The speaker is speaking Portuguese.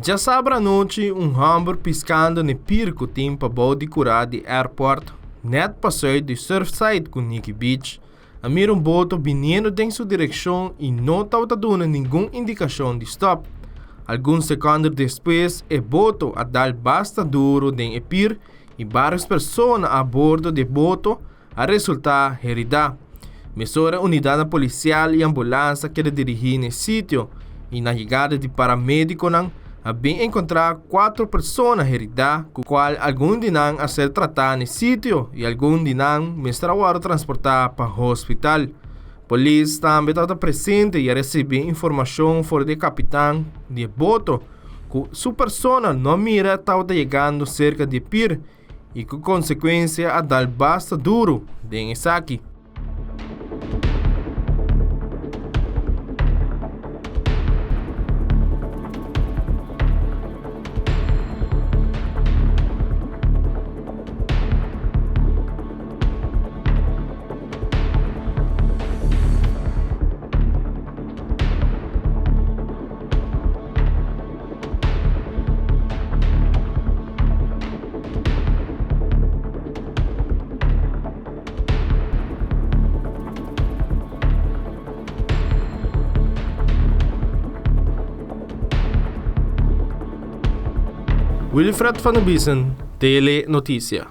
Diasabra anochi homem piscando no pier que tem pabou de cura de airport, net passou de surfside com Nikki Beach. A mira Boto vindo em sua direção e não estava dando nenhuma indicação de stop. Alguns segundos depois, o Boto a dar basta duro em pier e várias pessoas a bordo de Boto a resultar herida. Mesura unidade policial e ambulância que dirigir no sítio e na chegada de paramédico a bem encontrar 4 pessoas heridas, com qual algum dinang a ser tratado no sítio e algum dinang mestrawaram transportar para o hospital. Polícia também estava presente e recebeu informação fora do capitão de Boto que sua persona não mira estava chegando cerca de pier e com consequência a dar basta duro de saque. Wilfred van Biezen, Tele Notícia.